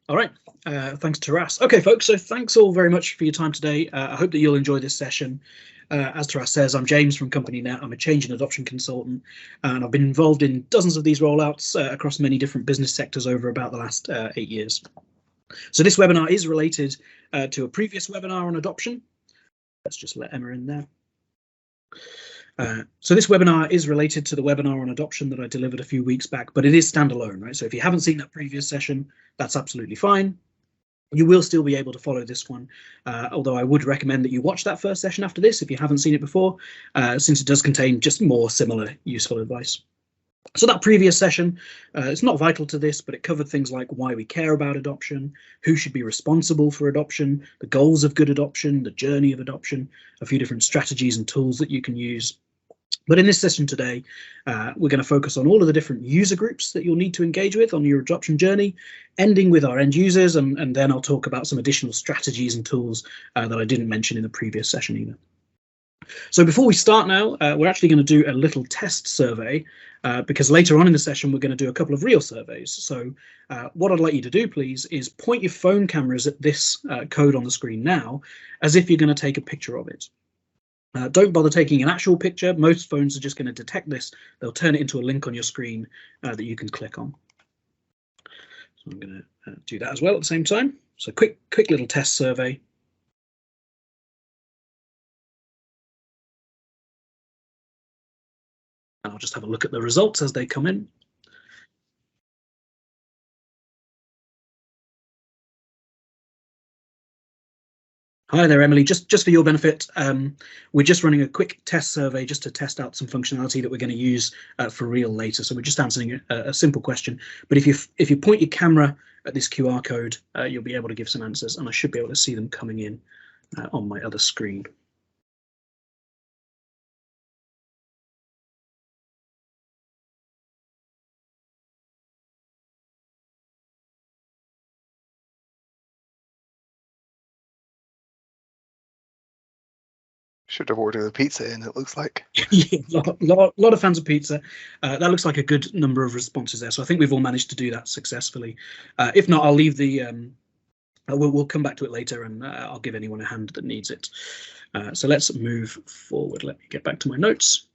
All right, thanks Taras. Okay, folks, so thanks all very much for your time today. I hope that you'll enjoy this session. As Taras says, I'm James from CompanyNet. I'm a change and adoption consultant, and I've been involved in dozens of these rollouts across many different business sectors over about the last 8 years. So this webinar is related to a previous webinar on adoption. Let's just let Emma in there. So this webinar is related to the webinar on adoption that I delivered a few weeks back, but it is standalone, right? So if you haven't seen that previous session, that's absolutely fine. You will still be able to follow this one, although I would recommend that you watch that first session after this if you haven't seen it before, since it does contain just more similar useful advice. So that previous session, it's not vital to this, but it covered things like why we care about adoption, who should be responsible for adoption, the goals of good adoption, the journey of adoption, a few different strategies and tools that you can use. But in this session today, we're going to focus on all of the different user groups that you'll need to engage with on your adoption journey, ending with our end users, and then I'll talk about some additional strategies and tools that I didn't mention in the previous session either. So before we start now, we're actually going to do a little test survey because later on in the session, we're going to do a couple of real surveys. So what I'd like you to do, please, is point your phone cameras at this code on the screen now, as if you're going to take a picture of it. Don't bother taking an actual picture. Most phones are just going to detect this. They'll turn it into a link on your screen that you can click on. So I'm going to do that as well at the same time. So quick little test survey. And I'll just have a look at the results as they come in. Hi there, Emily. Just for your benefit, we're just running a quick test survey just to test out some functionality that we're going to use for real later. So we're just answering a simple question. But if you point your camera at this QR code, you'll be able to give some answers, and I should be able to see them coming in on my other screen. Should have ordered a pizza in, it looks like. Yeah, lot of fans of pizza. That looks like a good number of responses there. So I think we've all managed to do that successfully. If not, I'll leave the, we'll come back to it later, and I'll give anyone a hand that needs it. So let's move forward. Let me get back to my notes.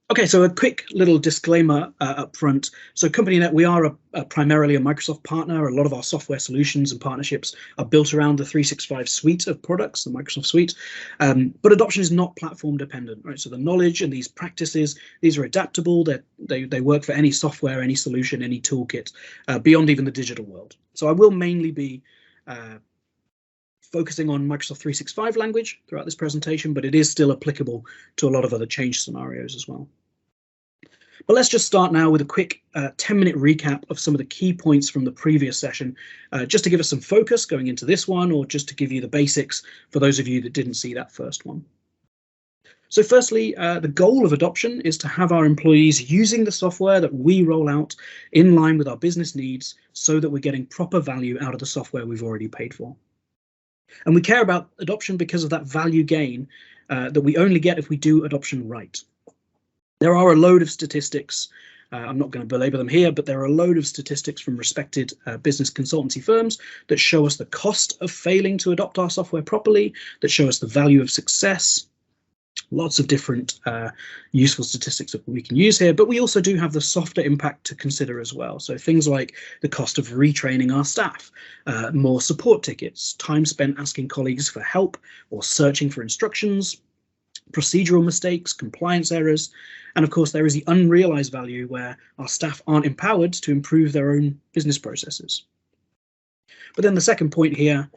Okay, so a quick little disclaimer up front. So CompanyNet, we are primarily a Microsoft partner. A lot of our software solutions and partnerships are built around the 365 suite of products, the Microsoft suite. But adoption is not platform dependent, right? So the knowledge and these practices, these are adaptable. They work for any software, any solution, any toolkit, beyond even the digital world. So I will mainly be focusing on Microsoft 365 language throughout this presentation, but it is still applicable to a lot of other change scenarios as well. But let's just start now with a quick 10-minute recap of some of the key points from the previous session, just to give us some focus going into this one, or just to give you the basics for those of you that didn't see that first one. So firstly, the goal of adoption is to have our employees using the software that we roll out in line with our business needs, so that we're getting proper value out of the software we've already paid for. And we care about adoption because of that value gain that we only get if we do adoption right. There are a load of statistics. I'm not going to belabor them here, but there are a load of statistics from respected business consultancy firms that show us the cost of failing to adopt our software properly, that show us the value of success. Lots of different useful statistics that we can use here, but we also do have the softer impact to consider as well. So things like the cost of retraining our staff, more support tickets, time spent asking colleagues for help or searching for instructions, procedural mistakes, compliance errors, and of course there is the unrealized value where our staff aren't empowered to improve their own business processes. But then the second point here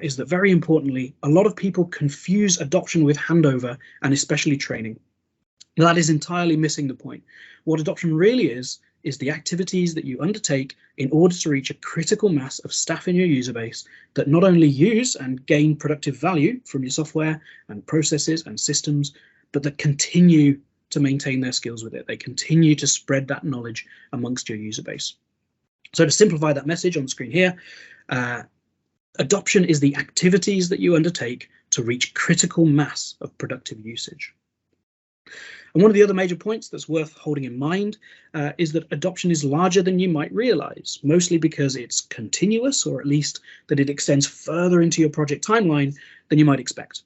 is that, very importantly, a lot of people confuse adoption with handover, and especially training. Now, that is entirely missing the point. What adoption really is the activities that you undertake in order to reach a critical mass of staff in your user base that not only use and gain productive value from your software and processes and systems, but that continue to maintain their skills with it. They continue to spread that knowledge amongst your user base. So to simplify that message on the screen here, adoption is the activities that you undertake to reach critical mass of productive usage. And one of the other major points that's worth holding in mind is that adoption is larger than you might realize, mostly because it's continuous, or at least that it extends further into your project timeline than you might expect.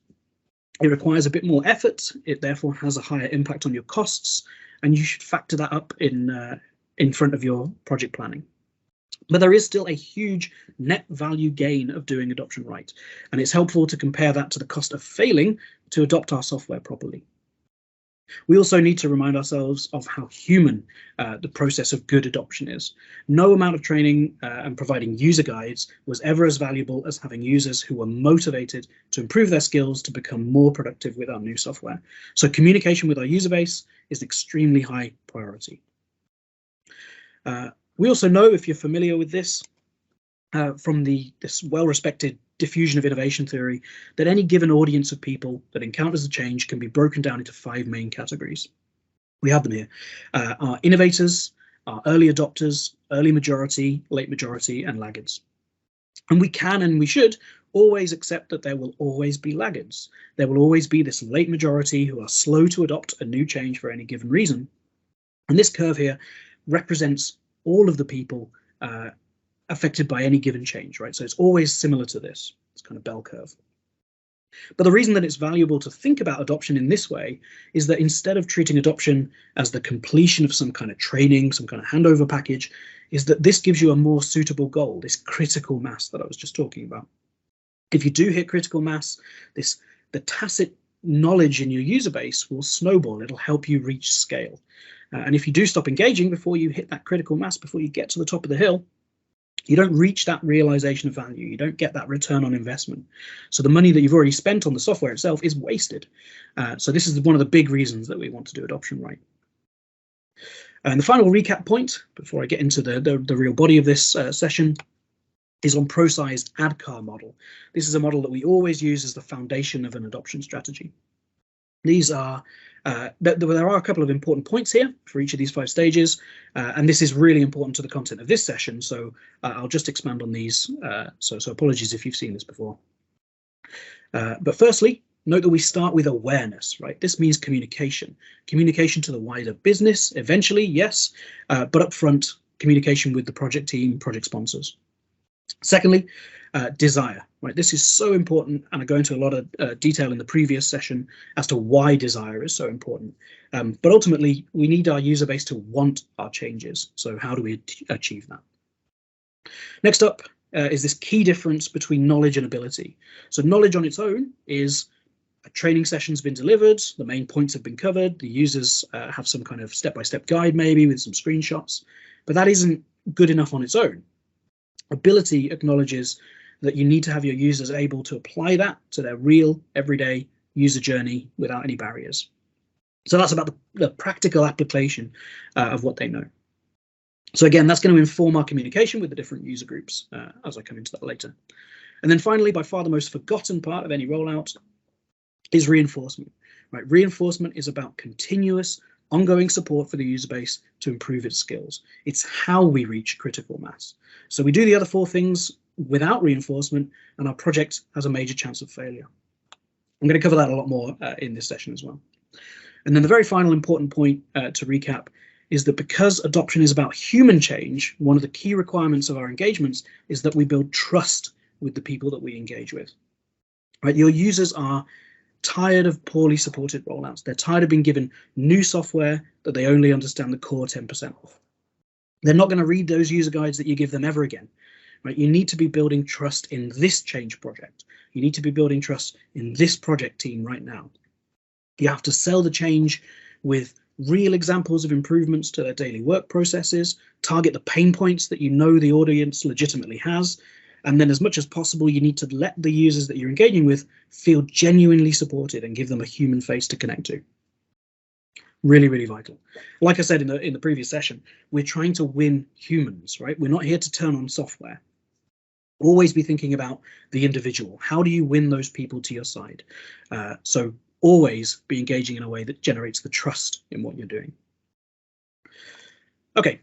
It requires a bit more effort. It therefore has a higher impact on your costs, and you should factor that up in front of your project planning. But there is still a huge net value gain of doing adoption right, and it's helpful to compare that to the cost of failing to adopt our software properly. We also need to remind ourselves of how human the process of good adoption is. No amount of training and providing user guides was ever as valuable as having users who were motivated to improve their skills to become more productive with our new software. So communication with our user base is an extremely high priority. We also know, if you're familiar with this, from this well-respected diffusion of innovation theory, that any given audience of people that encounters a change can be broken down into 5 main categories. We have them here. Our innovators, our early adopters, early majority, late majority, and laggards. And we can and we should always accept that there will always be laggards. There will always be this late majority who are slow to adopt a new change for any given reason. And this curve here represents all of the people affected by any given change, right? So it's always similar to this. It's kind of bell curve. But the reason that it's valuable to think about adoption in this way is that instead of treating adoption as the completion of some kind of training, some kind of handover package, is that this gives you a more suitable goal, this critical mass that I was just talking about. If you do hit critical mass, the tacit knowledge in your user base will snowball. It'll help you reach scale. And if you do stop engaging before you hit that critical mass, before you get to the top of the hill, you don't reach that realization of value. You don't get that return on investment. So the money that you've already spent on the software itself is wasted. So this is one of the big reasons that we want to do adoption right. And the final recap point, before I get into the real body of this session, is on pro-sized ADKAR model. This is a model that we always use as the foundation of an adoption strategy. These are there are a couple of important points here for each of these 5 stages, and this is really important to the content of this session, so I'll just expand on these, so apologies if you've seen this before. But firstly, note that we start with awareness, right? This means communication to the wider business, eventually, yes, but upfront, communication with the project team, project sponsors. Secondly, desire, right? This is so important, and I go into a lot of detail in the previous session as to why desire is so important. But ultimately, we need our user base to want our changes. So how do we achieve that? Next up is this key difference between knowledge and ability. So knowledge on its own is a training session's been delivered, the main points have been covered, the users have some kind of step-by-step guide maybe with some screenshots, but that isn't good enough on its own. Ability acknowledges that you need to have your users able to apply that to their real, everyday user journey without any barriers. So that's about the practical application of what they know. So again, that's going to inform our communication with the different user groups as I come into that later. And then finally, by far the most forgotten part of any rollout is reinforcement. Right? Reinforcement is about continuous, ongoing support for the user base to improve its skills. It's how we reach critical mass. So we do the other 4 things without reinforcement, and our project has a major chance of failure. I'm going to cover that a lot more in this session as well. And then the very final important point to recap is that because adoption is about human change, one of the key requirements of our engagements is that we build trust with the people that we engage with. Right? Your users are tired of poorly supported rollouts. They're tired of being given new software that they only understand the core 10% of. They're not going to read those user guides that you give them ever again. Right? You need to be building trust in this change project. You need to be building trust in this project team right now. You have to sell the change with real examples of improvements to their daily work processes, target the pain points that you know the audience legitimately has, and then as much as possible, you need to let the users that you're engaging with feel genuinely supported and give them a human face to connect to. Really, really vital. Like I said in the previous session, we're trying to win humans, right? We're not here to turn on software. Always be thinking about the individual. How do you win those people to your side? So always be engaging in a way that generates the trust in what you're doing. Okay,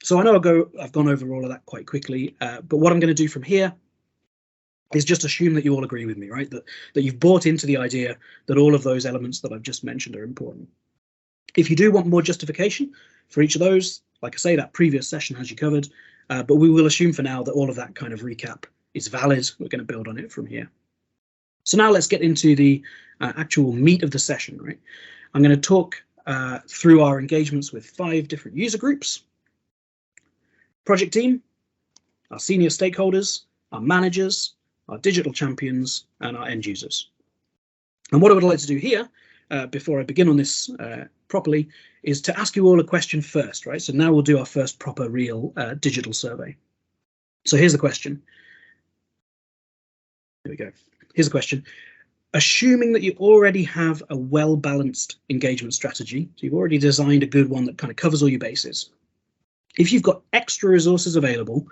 so I know I've gone over all of that quite quickly, but what I'm going to do from here is just assume that you all agree with me, right? That you've bought into the idea that all of those elements that I've just mentioned are important. If you do want more justification for each of those, like I say, that previous session has you covered, but we will assume for now that all of that kind of recap is valid. We're going to build on it from here. So now let's get into the actual meat of the session, right? I'm going to talk through our engagements with 5 different user groups: project team, our senior stakeholders, our managers, our digital champions, and our end users. And what I would like to do here, before I begin on this properly, is to ask you all a question first, right? So now we'll do our first proper real digital survey. So here's the question. Here we go. Here's the question. Assuming that you already have a well-balanced engagement strategy, so you've already designed a good one that kind of covers all your bases. If you've got extra resources available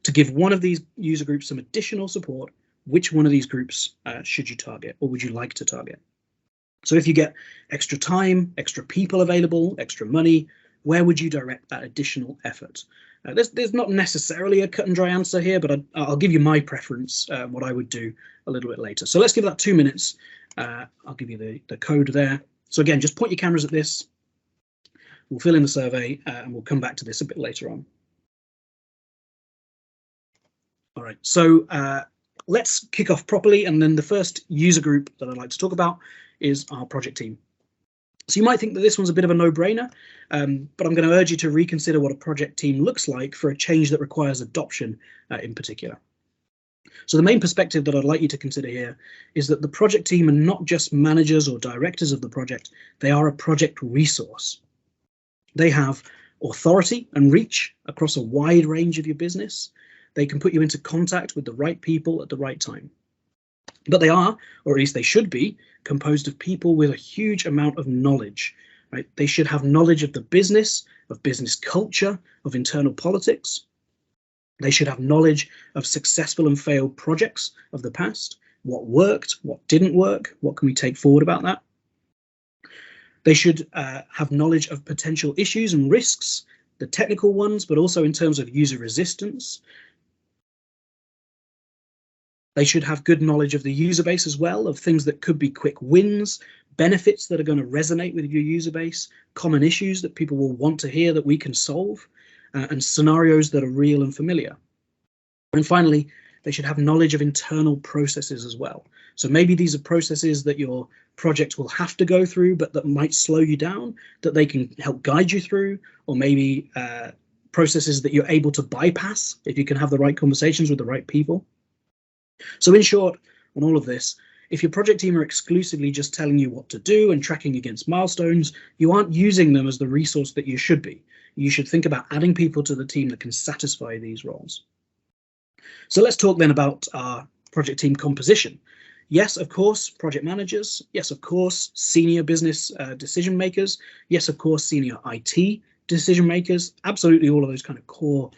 to give one of these user groups some additional support, which one of these groups should you target, or would you like to target? So if you get extra time, extra people available, extra money, where would you direct that additional effort? There's not necessarily a cut and dry answer here, but I'll give you my preference, what I would do a little bit later. So let's give that 2 minutes. I'll give you the code there. So again, just point your cameras at this. We'll fill in the survey and we'll come back to this a bit later on. All right, so let's kick off properly. And then the first user group that I'd like to talk about is our project team. So you might think that this one's a bit of a no-brainer, but I'm going to urge you to reconsider what a project team looks like for a change that requires adoption in particular. So the main perspective that I'd like you to consider here is that the project team are not just managers or directors of the project, they are a project resource. They have authority and reach across a wide range of your business. They can put you into contact with the right people at the right time. But they are, or at least they should be, composed of people with a huge amount of knowledge, right? They should have knowledge of the business, of business culture, of internal politics. They should have knowledge of successful and failed projects of the past, what worked, what didn't work, what can we take forward about that. They should have knowledge of potential issues and risks, the technical ones, but also in terms of user resistance. They should have good knowledge of the user base as well, of things that could be quick wins, benefits that are going to resonate with your user base, common issues that people will want to hear that we can solve, and scenarios that are real and familiar. And finally, they should have knowledge of internal processes as well. So maybe these are processes that your project will have to go through, but that might slow you down, that they can help guide you through, or maybe processes that you're able to bypass if you can have the right conversations with the right people. So in short, on all of this, if your project team are exclusively just telling you what to do and tracking against milestones, you aren't using them as the resource that you should be. You should think about adding people to the team that can satisfy these roles. So let's talk then about our project team composition. Yes, of course, project managers. Yes, of course, senior business decision makers. Yes, of course, senior IT decision makers. Absolutely all of those kind of core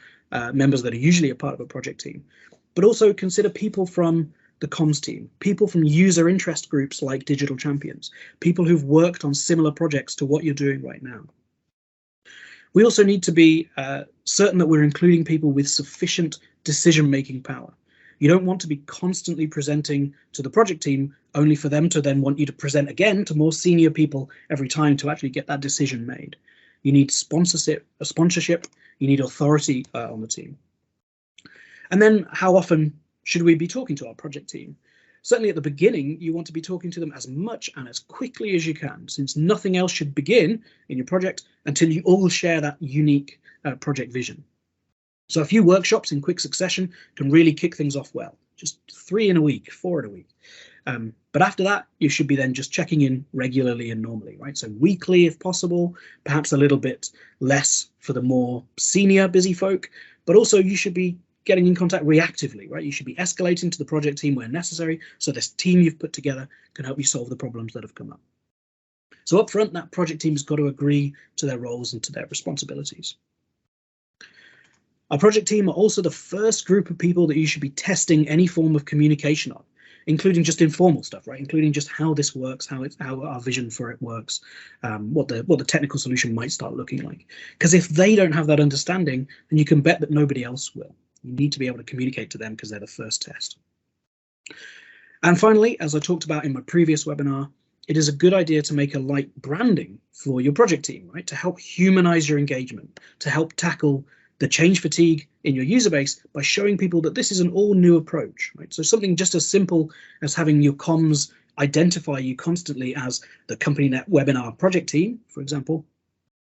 members that are usually a part of a project team. But also consider people from the comms team, people from user interest groups like digital champions, people who've worked on similar projects to what you're doing right now. We also need to be certain that we're including people with sufficient decision-making power. You don't want to be constantly presenting to the project team only for them to then want you to present again to more senior people every time to actually get that decision made. You need sponsorship, you need authority on the team. And then how often should we be talking to our project team? Certainly at the beginning, you want to be talking to them as much and as quickly as you can, since nothing else should begin in your project until you all share that unique project vision. So a few workshops in quick succession can really kick things off well. Just 3 in a week, 4 in a week. But after that, you should be then just checking in regularly and normally, right? So weekly if possible, perhaps a little bit less for the more senior busy folk, but also you should be getting in contact reactively, right? You should be escalating to the project team where necessary, so this team you've put together can help you solve the problems that have come up. So up front, that project team has got to agree to their roles and to their responsibilities. Our project team are also the first group of people that you should be testing any form of communication on, including just informal stuff, right? Including just how this works, how our vision for it works, what the technical solution might start looking like. Because if they don't have that understanding, then you can bet that nobody else will. You need to be able to communicate to them because they're the first test. And finally, as I talked about in my previous webinar, it is a good idea to make a light branding for your project team, right? To help humanize your engagement, to help tackle the change fatigue in your user base by showing people that this is an all new approach, right? So something just as simple as having your comms identify you constantly as the CompanyNet Webinar project team, for example,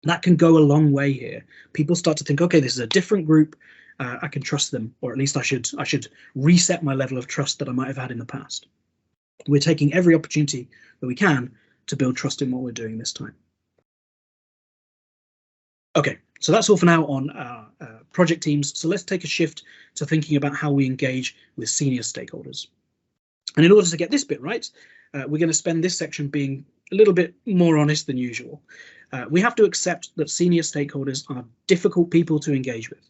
that can go a long way here. People start to think, okay, this is a different group. I can trust them, or at least I should reset my level of trust that I might have had in the past. We're taking every opportunity that we can to build trust in what we're doing this time. Okay, so that's all for now on project teams. So let's take a shift to thinking about how we engage with senior stakeholders. And in order to get this bit right, we're going to spend this section being a little bit more honest than usual. We have to accept that senior stakeholders are difficult people to engage with.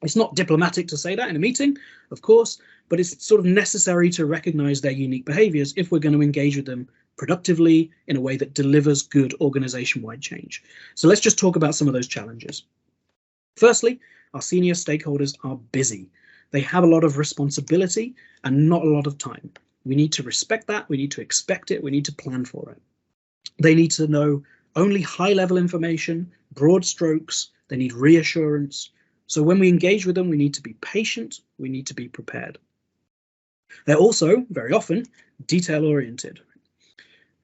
It's not diplomatic to say that in a meeting, of course, but it's sort of necessary to recognize their unique behaviors if we're going to engage with them productively in a way that delivers good organization-wide change. So let's just talk about some of those challenges. Firstly, our senior stakeholders are busy. They have a lot of responsibility and not a lot of time. We need to respect that. We need to expect it. We need to plan for it. They need to know only high-level information, broad strokes. They need reassurance. So when we engage with them, we need to be patient. We need to be prepared. They're also, very often, detail-oriented.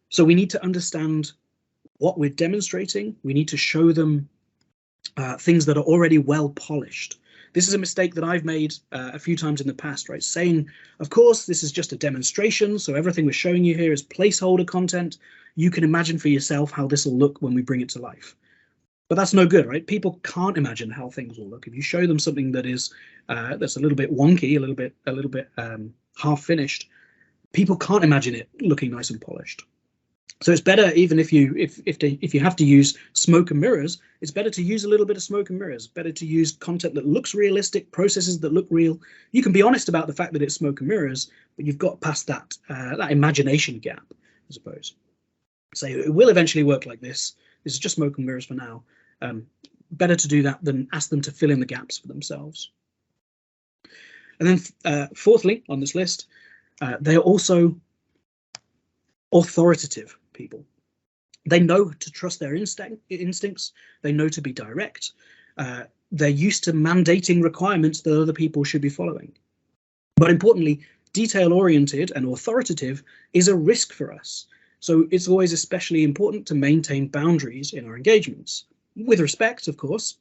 So we need to understand what we're demonstrating. We need to show them things that are already well polished. This is a mistake that I've made a few times in the past, right? Saying, of course, this is just a demonstration, so everything we're showing you here is placeholder content. You can imagine for yourself how this will look when we bring it to life. But that's no good, right? People can't imagine how things will look. If you show them something that is that's a little bit wonky, a little bit half finished, people can't imagine it looking nice and polished. So it's better, even if you have to use smoke and mirrors, it's better to use a little bit of smoke and mirrors. Better to use content that looks realistic, processes that look real. You can be honest about the fact that it's smoke and mirrors, but you've got past that that imagination gap, I suppose. Say it will eventually work like this. This is just smoke and mirrors for now. Better to do that than ask them to fill in the gaps for themselves. And then fourthly on this list, they are also authoritative people. They know to trust their instincts. They know to be direct. They're used to mandating requirements that other people should be following. But importantly, detail-oriented and authoritative is a risk for us. So it's always especially important to maintain boundaries in our engagements. With respect, of course,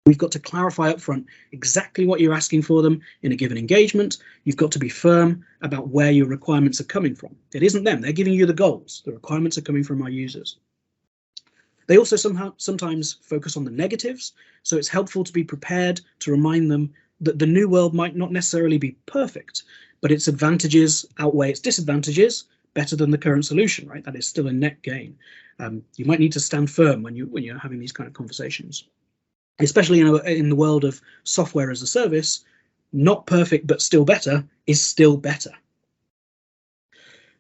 we've got to clarify up front exactly what you're asking for them in a given engagement. You've got to be firm about where your requirements are coming from. It isn't them, they're giving you the goals. The requirements are coming from our users. They also sometimes focus on the negatives, so it's helpful to be prepared to remind them that the new world might not necessarily be perfect, but its advantages outweigh its disadvantages better than the current solution, right? That is still a net gain. You might need to stand firm when you're having these kind of conversations, especially in the world of software as a service. Not perfect, but still better is still better.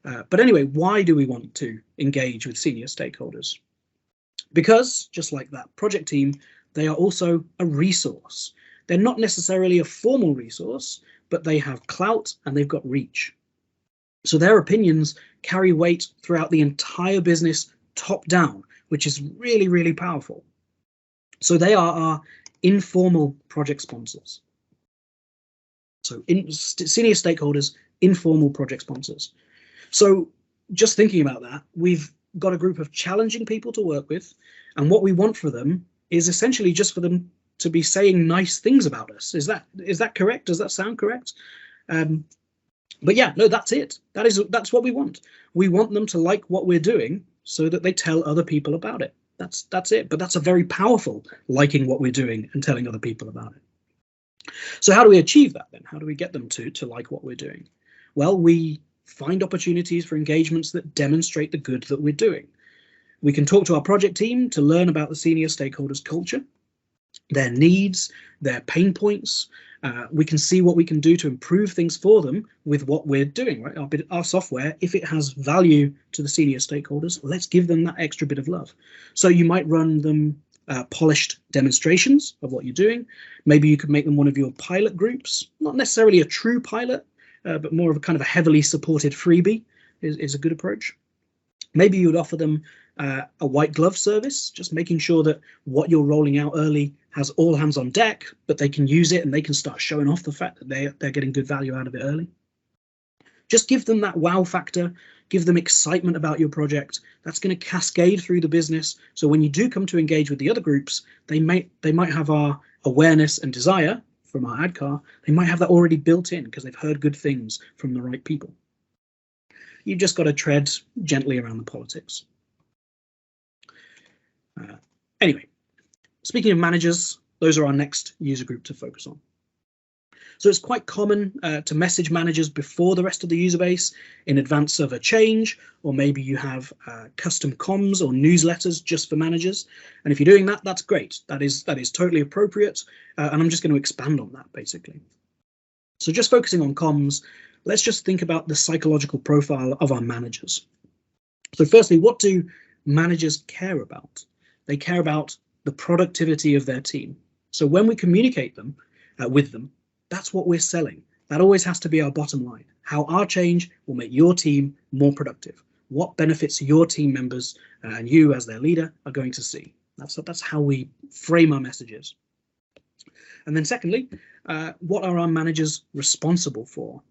But anyway, why do we want to engage with senior stakeholders? Because just like that project team, they are also a resource. They're not necessarily a formal resource, but they have clout and they've got reach. So their opinions carry weight throughout the entire business top down, which is really, really powerful. So they are our informal project sponsors. So senior stakeholders, informal project sponsors. So just thinking about that, we've got a group of challenging people to work with, and what we want for them is essentially just for them to be saying nice things about us. Is that correct? Does that sound correct? But yeah, no, that's it. That's what we want. We want them to like what we're doing so that they tell other people about it. That's it. But that's a very powerful liking what we're doing and telling other people about it. So how do we achieve that then? How do we get them to like what we're doing? Well, we find opportunities for engagements that demonstrate the good that we're doing. We can talk to our project team to learn about the senior stakeholders' culture, their needs, their pain points. We can see what we can do to improve things for them with what we're doing, right? Our software, if it has value to the senior stakeholders, let's give them that extra bit of love. So you might run them polished demonstrations of what you're doing. Maybe you could make them one of your pilot groups, not necessarily a true pilot, but more of a kind of a heavily supported freebie is a good approach. Maybe you would offer them a white glove service, just making sure that what you're rolling out early has all hands on deck, but they can use it and they can start showing off the fact that they're getting good value out of it early. Just give them that wow factor, give them excitement about your project. That's going to cascade through the business. So when you do come to engage with the other groups, they might have our awareness and desire from our ADKAR. They might have that already built in because they've heard good things from the right people. You've just got to tread gently around the politics. Anyway, speaking of managers, those are our next user group to focus on. So it's quite common to message managers before the rest of the user base in advance of a change, or maybe you have custom comms or newsletters just for managers. And if you're doing that, that's great. That is totally appropriate. And I'm just going to expand on that basically. So just focusing on comms, let's just think about the psychological profile of our managers. So firstly, what do managers care about? They care about the productivity of their team. So when we communicate with them, that's what we're selling. That always has to be our bottom line. How our change will make your team more productive. What benefits your team members and you as their leader are going to see. That's how we frame our messages. And then secondly, what are our managers responsible for?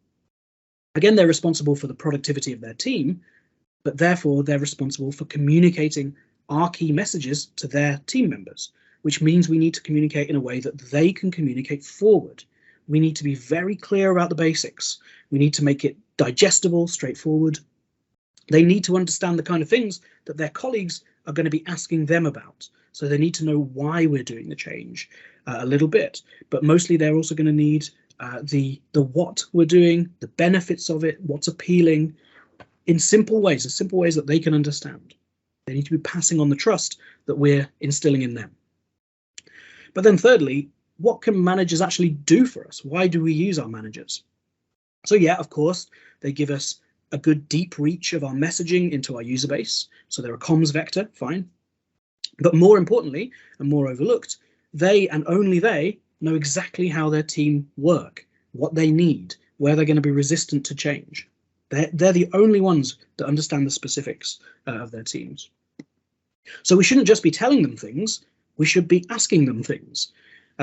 Again, they're responsible for the productivity of their team, but therefore they're responsible for communicating our key messages to their team members, which means we need to communicate in a way that they can communicate forward. We need to be very clear about the basics. We need to make it digestible, straightforward. They need to understand the kind of things that their colleagues are going to be asking them about. So they need to know why we're doing the change a little bit, but mostly they're also going to need the what we're doing, the benefits of it, what's appealing, in simple ways that they can understand. They need to be passing on the trust that we're instilling in them. But then thirdly, what can managers actually do for us? Why do we use our managers? So yeah, of course, they give us a good deep reach of our messaging into our user base. So they're a comms vector, fine. But more importantly, and more overlooked, they and only they know exactly how their team work, what they need, where they're going to be resistant to change. They're the only ones that understand the specifics of their teams. So we shouldn't just be telling them things, we should be asking them things.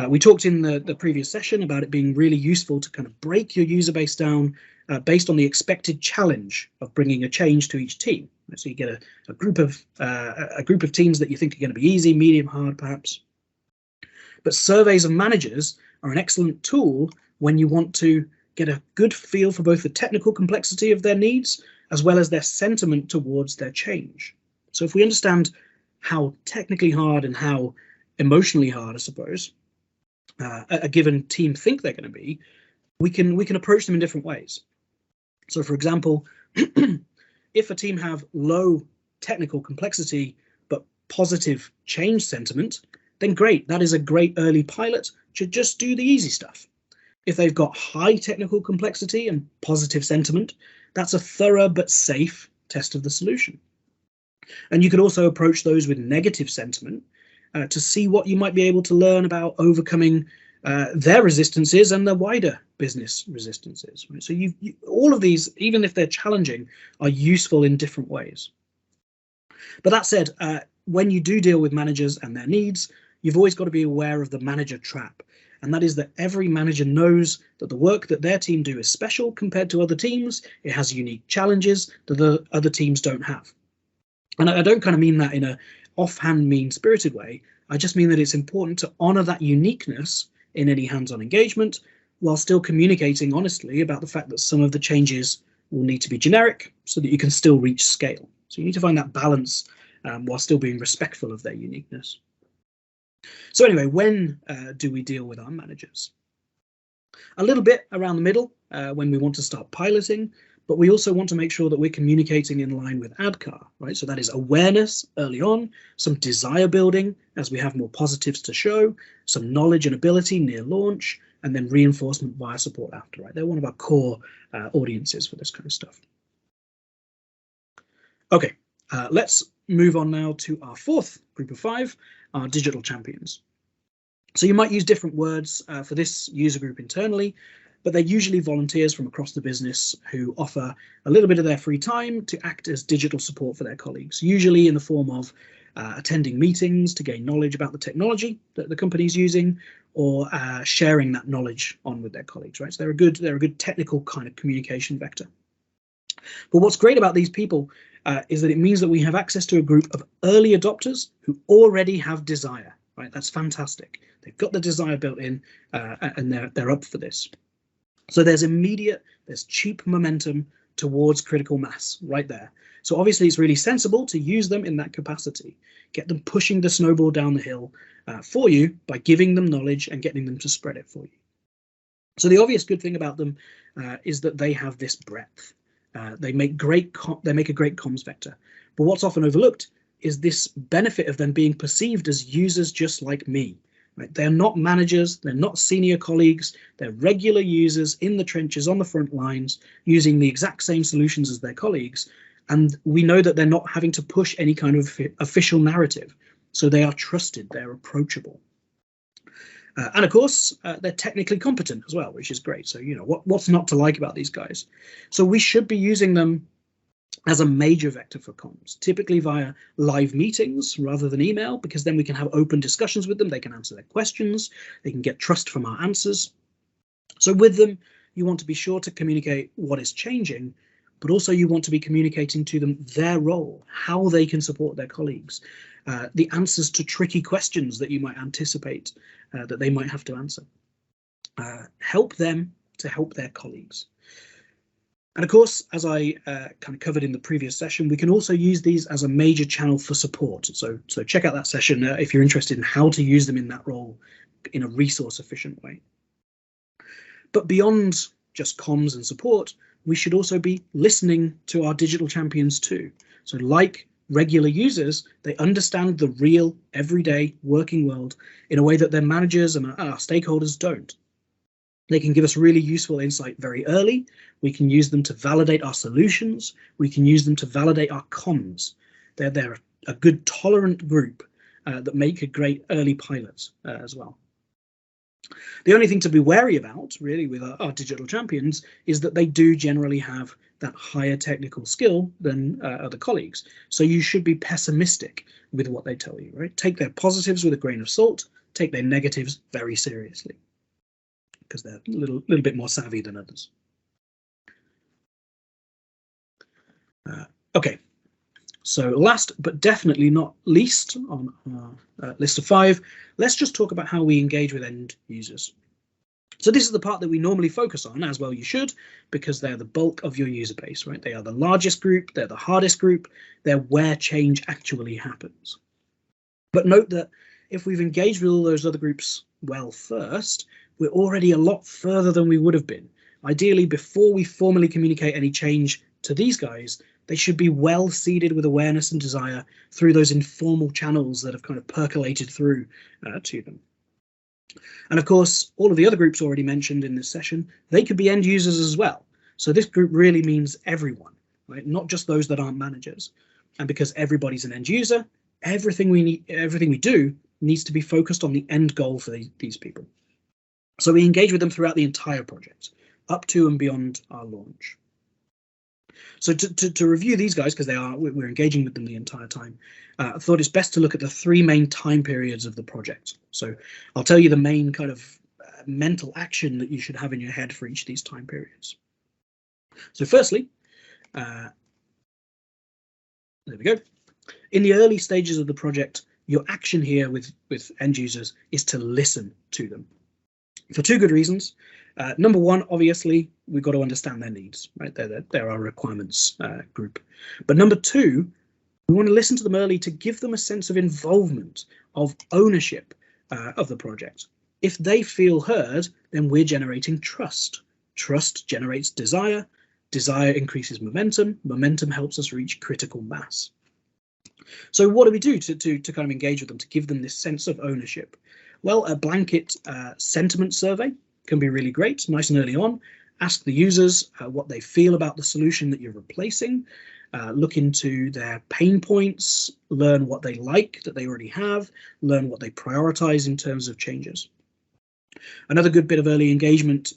We talked in the previous session about it being really useful to kind of break your user base down based on the expected challenge of bringing a change to each team. So you get a group of teams that you think are going to be easy, medium, hard, perhaps. But surveys of managers are an excellent tool when you want to get a good feel for both the technical complexity of their needs as well as their sentiment towards their change. So if we understand how technically hard and how emotionally hard, I suppose, a given team think they're going to be, we can approach them in different ways. So for example, if a team have low technical complexity but positive change sentiment, then great, that is a great early pilot to just do the easy stuff. If they've got high technical complexity and positive sentiment, that's a thorough but safe test of the solution. And you could also approach those with negative sentiment to see what you might be able to learn about overcoming their resistances and the wider business resistances. Right? So all of these, even if they're challenging, are useful in different ways. But that said, when you do deal with managers and their needs, you've always got to be aware of the manager trap. And that is that every manager knows that the work that their team do is special compared to other teams. It has unique challenges that the other teams don't have. And I don't kind of mean that in a offhand, mean-spirited way. I just mean that it's important to honor that uniqueness in any hands-on engagement while still communicating honestly about the fact that some of the changes will need to be generic so that you can still reach scale. So you need to find that balance while still being respectful of their uniqueness. So anyway, when do we deal with our managers? A little bit around the middle when we want to start piloting, but we also want to make sure that we're communicating in line with ADKAR, right? So that is awareness early on, some desire building as we have more positives to show, some knowledge and ability near launch, and then reinforcement via support after, right? They're one of our core audiences for this kind of stuff. Okay, let's move on now to our fourth group of 5, our digital champions. So you might use different words for this user group internally. but they're usually volunteers from across the business who offer a little bit of their free time to act as digital support for their colleagues, usually in the form of attending meetings to gain knowledge about the technology that the company's using, or sharing that knowledge on with their colleagues, right? So they're a good technical kind of communication vector. But what's great about these people is that it means that we have access to a group of early adopters who already have desire, right? That's fantastic. They've got the desire built in, and they're up for this. So there's cheap momentum towards critical mass right there. So obviously it's really sensible to use them in that capacity, get them pushing the snowball down the hill for you by giving them knowledge and getting them to spread it for you. So the obvious good thing about them is that they have this breadth. They make a great comms vector. But what's often overlooked is this benefit of them being perceived as users just like me. Right? They're not managers, they're not senior colleagues, they're regular users in the trenches on the front lines using the exact same solutions as their colleagues. And we know that they're not having to push any kind of official narrative. So they are trusted, they're approachable. And of course, they're technically competent as well, which is great. So, you know, what's not to like about these guys? So we should be using them as a major vector for comms, typically via live meetings rather than email, because then we can have open discussions with them. They can answer their questions. They can get trust from our answers. So with them, you want to be sure to communicate what is changing, but also you want to be communicating to them their role, how they can support their colleagues, the answers to tricky questions that you might anticipate that they might have to answer. Help them to help their colleagues. And of course, as I kind of covered in the previous session, we can also use these as a major channel for support. So check out that session if you're interested in how to use them in that role in a resource efficient way. But beyond just comms and support, we should also be listening to our digital champions too. So like regular users, they understand the real, everyday working world in a way that their managers and our stakeholders don't. They can give us really useful insight very early. We can use them to validate our solutions. We can use them to validate our comms. They're a good tolerant group that make a great early pilot as well. The only thing to be wary about, really, with our digital champions is that they do generally have that higher technical skill than other colleagues. So you should be pessimistic with what they tell you, right? Take their positives with a grain of salt, take their negatives very seriously, because they're a little bit more savvy than others. Okay, so last but definitely not least on our list of 5, let's just talk about how we engage with end users. So this is the part that we normally focus on, as well you should, because they're the bulk of your user base, right? They are the largest group, they're the hardest group, they're where change actually happens. But note that if we've engaged with all those other groups well first, we're already a lot further than we would have been. Ideally, before we formally communicate any change to these guys, they should be well seeded with awareness and desire through those informal channels that have kind of percolated through to them. And of course, all of the other groups already mentioned in this session, they could be end users as well. So this group really means everyone, right? Not just those that aren't managers. And because everybody's an end user, everything we do needs to be focused on the end goal for these people. So we engage with them throughout the entire project, up to and beyond our launch. So to review these guys, because we're engaging with them the entire time, I thought it's best to look at the 3 main time periods of the project. So I'll tell you the main kind of mental action that you should have in your head for each of these time periods. So firstly, there we go. In the early stages of the project, your action here with end users is to listen to them for 2 good reasons. Number 1, obviously, we've got to understand their needs, right? They're our requirements group. But number 2, we want to listen to them early to give them a sense of involvement, of ownership of the project. If they feel heard, then we're generating trust. Trust generates desire. Desire increases momentum. Momentum helps us reach critical mass. So what do we do to kind of engage with them, to give them this sense of ownership? Well, a blanket sentiment survey can be really great, nice and early on. Ask the users what they feel about the solution that you're replacing. Look into their pain points, learn what they like that they already have, learn what they prioritize in terms of changes. Another good bit of early engagement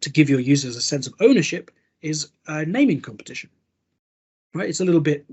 to give your users a sense of ownership is a naming competition. Right? It's a little bit,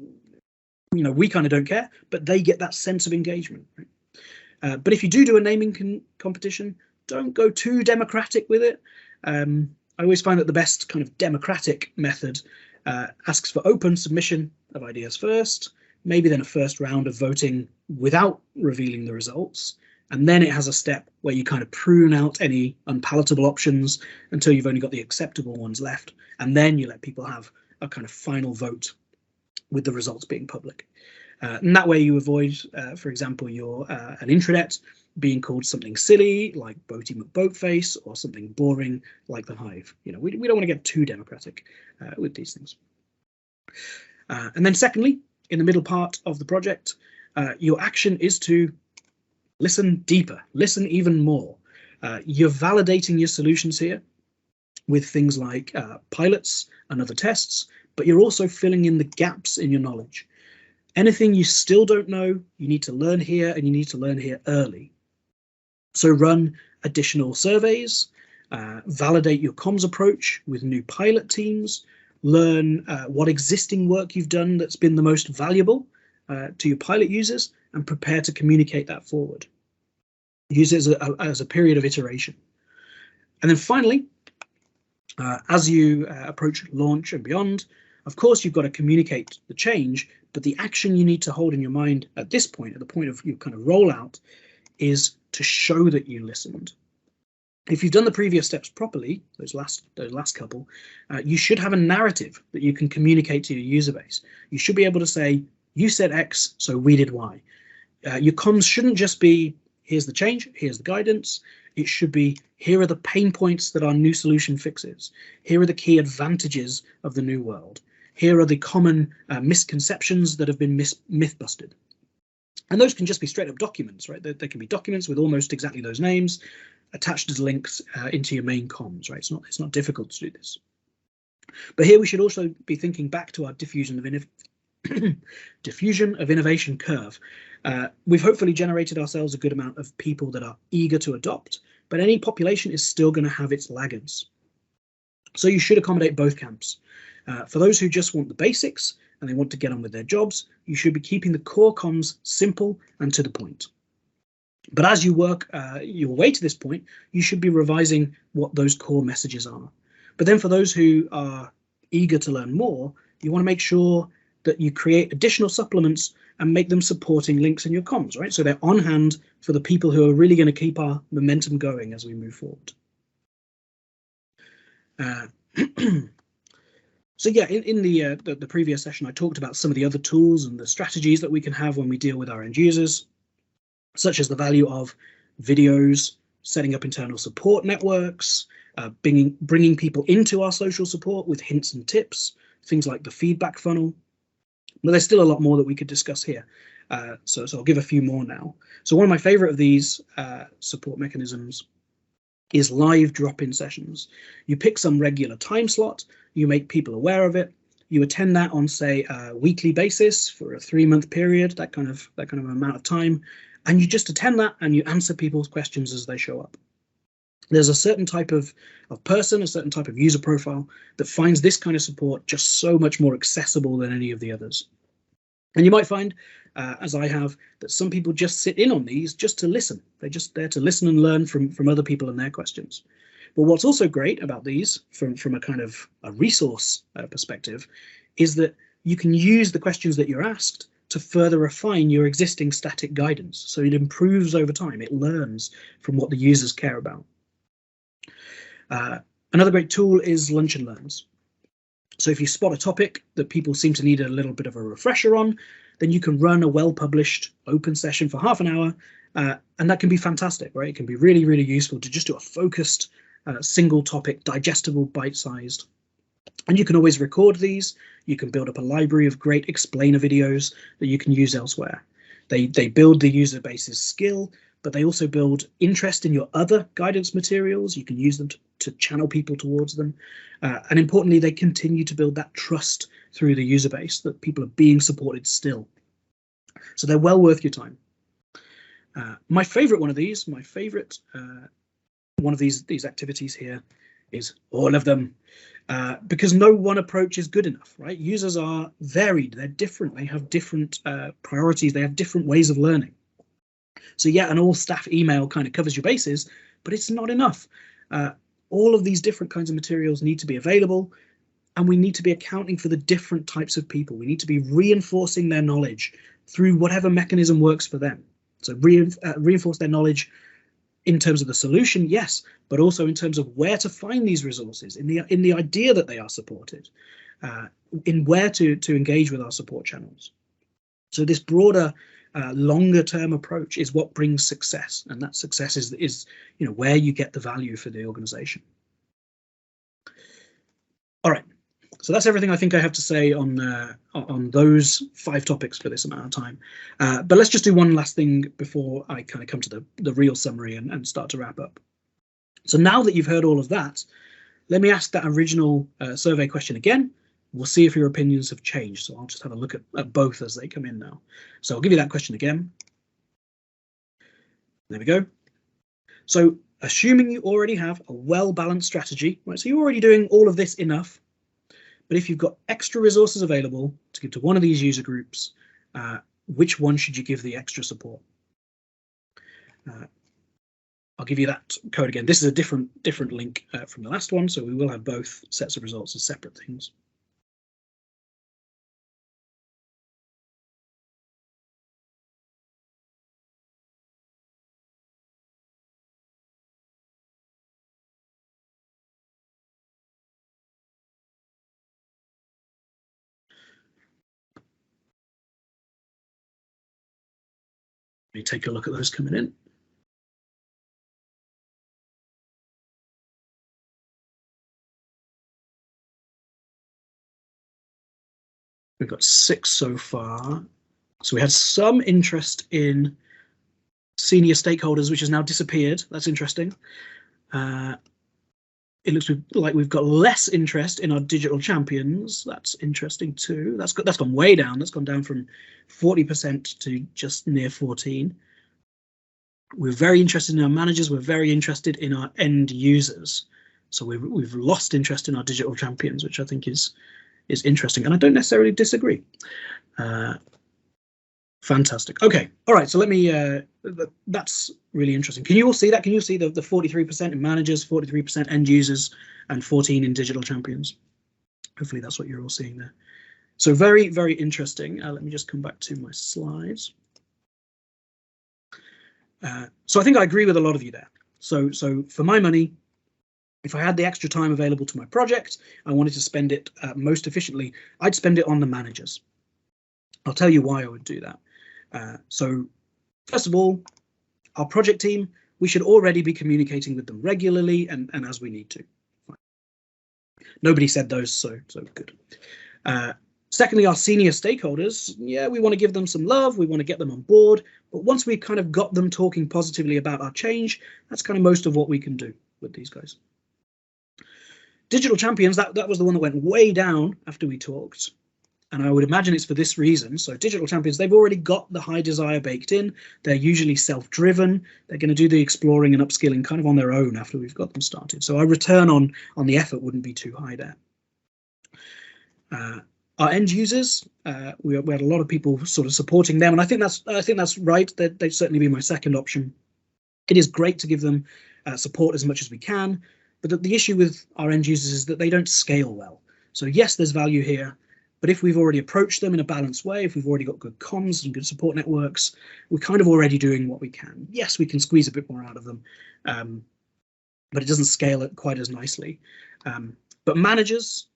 we kind of don't care, but they get that sense of engagement. Right? But if you do a naming competition, don't go too democratic with it. I always find that the best kind of democratic method asks for open submission of ideas first, maybe then a first round of voting without revealing the results. And then it has a step where you kind of prune out any unpalatable options until you've only got the acceptable ones left. And then you let people have a kind of final vote with the results being public. And that way you avoid, for example, an intranet being called something silly like Boaty McBoatface or something boring like the Hive. We don't want to get too democratic with these things. And then secondly, in the middle part of the project, your action is to listen deeper, listen even more. You're validating your solutions here with things like pilots and other tests, but you're also filling in the gaps in your knowledge. Anything you still don't know, you need to learn here, and you need to learn here early. So run additional surveys, validate your comms approach with new pilot teams, learn what existing work you've done that's been the most valuable to your pilot users, and prepare to communicate that forward. Use it as a period of iteration. And then finally, as you approach launch and beyond, of course, you've got to communicate the change, but the action you need to hold in your mind at this point, at the point of your kind of rollout, is to show that you listened. If you've done the previous steps properly, those last couple, you should have a narrative that you can communicate to your user base. You should be able to say, you said X, so we did Y. Your comms shouldn't just be, here's the change, here's the guidance. It should be, here are the pain points that our new solution fixes. Here are the key advantages of the new world. Here are the common misconceptions that have been myth-busted. And those can just be straight up documents, right? They can be documents with almost exactly those names attached as links into your main comms, right? It's not difficult to do this. But here we should also be thinking back to our diffusion of innovation curve. We've hopefully generated ourselves a good amount of people that are eager to adopt, but any population is still going to have its laggards. So you should accommodate both camps. For those who just want the basics and they want to get on with their jobs, you should be keeping the core comms simple and to the point. But as you work your way to this point, you should be revising what those core messages are. But then for those who are eager to learn more, you want to make sure that you create additional supplements and make them supporting links in your comms, right? So they're on hand for the people who are really going to keep our momentum going as we move forward. So yeah, in the previous session, I talked about some of the other tools and the strategies that we can have when we deal with our end users, such as the value of videos, setting up internal support networks, bringing people into our social support with hints and tips, things like the feedback funnel. But there's still a lot more that we could discuss here. So I'll give a few more now. So one of my favorite of these support mechanisms is live drop-in sessions. You pick some regular time slot, you make people aware of it, you attend that on, say, a weekly basis for a 3-month period, that kind of amount of time, and you just attend that and you answer people's questions as they show up. There's a certain type of person, a certain type of user profile that finds this kind of support just so much more accessible than any of the others. And you might find, as I have, that some people just sit in on these just to listen. They're just there to listen and learn from other people and their questions. But what's also great about these from a kind of a resource perspective is that you can use the questions that you're asked to further refine your existing static guidance. So it improves over time. It learns from what the users care about. Another great tool is Lunch and Learns. So if you spot a topic that people seem to need a little bit of a refresher on, then you can run a well-published open session for half an hour, and that can be fantastic, right? It can be really, really useful to just do a focused single topic, digestible, bite-sized. And you can always record these. You can build up a library of great explainer videos that you can use elsewhere. They build the user base's skill, but they also build interest in your other guidance materials. You can use them to channel people towards them. And importantly, they continue to build that trust through the user base that people are being supported still. So they're well worth your time. My favorite one of these, one of these activities here is all of them, because no one approach is good enough, right? Users are varied, they're different, they have different priorities, they have different ways of learning. So yeah, an all staff email kind of covers your bases, but it's not enough. All of these different kinds of materials need to be available, and we need to be accounting for the different types of people. We need to be reinforcing their knowledge through whatever mechanism works for them. So reinforce their knowledge in terms of the solution, yes, but also in terms of where to find these resources, in the idea that they are supported, in where to engage with our support channels. So this broader, longer term approach is what brings success, and that success is where you get the value for the organization. All right, so that's everything I think I have to say on those 5 topics for this amount of time. But let's just do one last thing before I kind of come to the real summary and start to wrap up. So now that you've heard all of that, let me ask that original survey question again. We'll see if your opinions have changed. So I'll just have a look at both as they come in now. So I'll give you that question again. There we go. So assuming you already have a well-balanced strategy, right? So you're already doing all of this enough. But if you've got extra resources available to give to one of these user groups, which one should you give the extra support? I'll give you that code again. This is a different link from the last one, so we will have both sets of results as separate things. Let me take a look at those coming in. We've got 6 so far. So we had some interest in senior stakeholders, which has now disappeared. That's interesting. It looks like we've got less interest in our digital champions. That's interesting too. That's gone way down. That's gone down from 40% to just near 14. We're very interested in our managers. We're very interested in our end users. So we've lost interest in our digital champions, which I think is interesting, and I don't necessarily disagree. Fantastic. Okay. All right. So let me. That's really interesting. Can you all see that? Can you see the 43% in managers, 43% end users, and 14 in digital champions? Hopefully that's what you're all seeing there. So very, very interesting. Let me just come back to my slides. So I think I agree with a lot of you there. So for my money, if I had the extra time available to my project, I wanted to spend it most efficiently, I'd spend it on the managers. I'll tell you why I would do that. So first of all, our project team, we should already be communicating with them regularly and as we need to. Fine. Nobody said those, so good. Secondly, our senior stakeholders, yeah, we want to give them some love, we want to get them on board, but once we've kind of got them talking positively about our change, that's kind of most of what we can do with these guys. Digital champions, that was the one that went way down after we talked. And I would imagine it's for this reason. So digital champions, they've already got the high desire baked in. They're usually self-driven. They're going to do the exploring and upskilling kind of on their own after we've got them started. So our return on the effort wouldn't be too high there. Our end users, we had a lot of people sort of supporting them, and I think that's right. They'd certainly be my second option. It is great to give them support as much as we can, but the issue with our end users is that they don't scale well. So yes, there's value here, but if we've already approached them in a balanced way, if we've already got good comms and good support networks, we're kind of already doing what we can. Yes, we can squeeze a bit more out of them, but it doesn't scale it quite as nicely. But managers,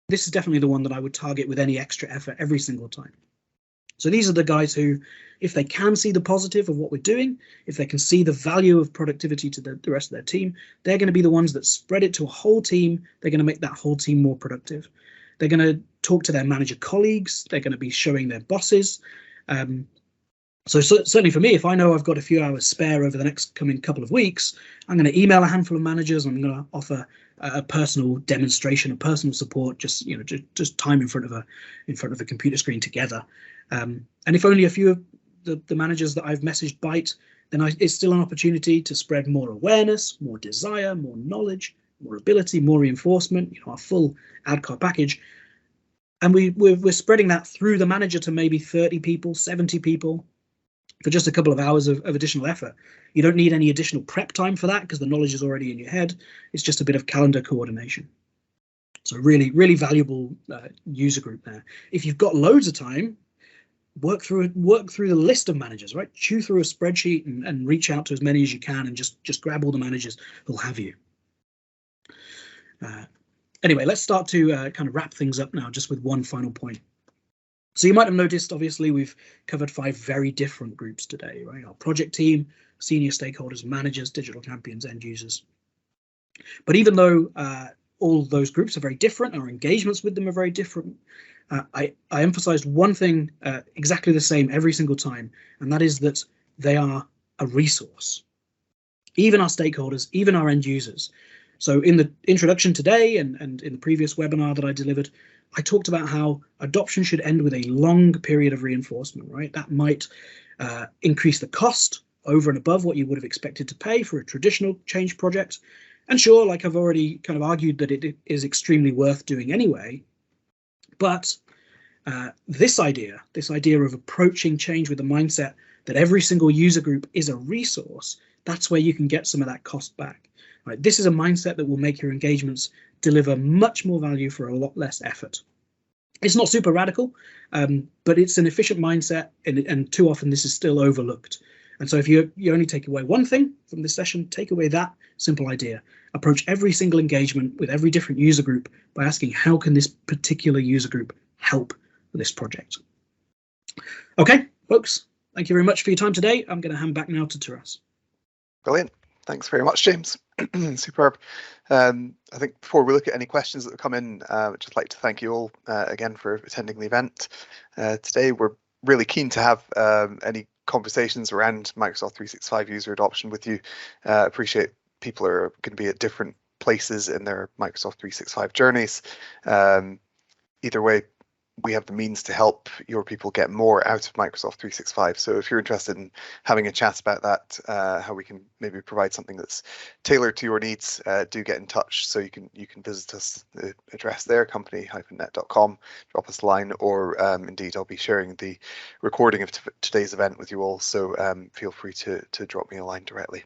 this is definitely the one that I would target with any extra effort every single time. So these are the guys who, if they can see the positive of what we're doing, if they can see the value of productivity to the rest of their team, they're going to be the ones that spread it to a whole team. They're going to make that whole team more productive. They're going to talk to their manager colleagues. They're going to be showing their bosses. So certainly for me, if I know I've got a few hours spare over the next coming couple of weeks, I'm going to email a handful of managers. I'm going to offer a personal demonstration, a personal support, just time in front of a computer screen together. And if only a few of the managers that I've messaged bite, then it's still an opportunity to spread more awareness, more desire, more knowledge, more ability, more reinforcement, our full ADKAR package. And we're spreading that through the manager to maybe 30 people, 70 people for just a couple of hours of additional effort. You don't need any additional prep time for that because the knowledge is already in your head. It's just a bit of calendar coordination. So really, really valuable user group there. If you've got loads of time, work through the list of managers, right? Chew through a spreadsheet and reach out to as many as you can and just grab all the managers who'll have you. Anyway, let's start to kind of wrap things up now, just with one final point. So you might have noticed, obviously, we've covered 5 very different groups today, right? Our project team, senior stakeholders, managers, digital champions, end users. But even though all those groups are very different, our engagements with them are very different, I emphasized one thing exactly the same every single time, and that is that they are a resource. Even our stakeholders, even our end users. So in the introduction today and in the previous webinar that I delivered, I talked about how adoption should end with a long period of reinforcement, right? That might increase the cost over and above what you would have expected to pay for a traditional change project. And sure, like I've already kind of argued that it is extremely worth doing anyway. But this idea of approaching change with the mindset that every single user group is a resource, that's where you can get some of that cost back. Right? This is a mindset that will make your engagements deliver much more value for a lot less effort. It's not super radical, but it's an efficient mindset, and too often this is still overlooked. And so if you only take away one thing from this session, take away that simple idea. Approach every single engagement with every different user group by asking, how can this particular user group help this project? Okay, folks, thank you very much for your time today. I'm going to hand back now to Taras. Brilliant. Thanks very much, James. Superb. I think before we look at any questions that have come in, I'd just like to thank you all again for attending the event. Today, we're really keen to have any conversations around Microsoft 365 user adoption with you. Appreciate people are going to be at different places in their Microsoft 365 journeys. Either way, we have the means to help your people get more out of Microsoft 365. So if you're interested in having a chat about that, how we can maybe provide something that's tailored to your needs, do get in touch. So you can visit us, the address there, company-net.com, drop us a line, or indeed I'll be sharing the recording of today's event with you all. So feel free to drop me a line directly.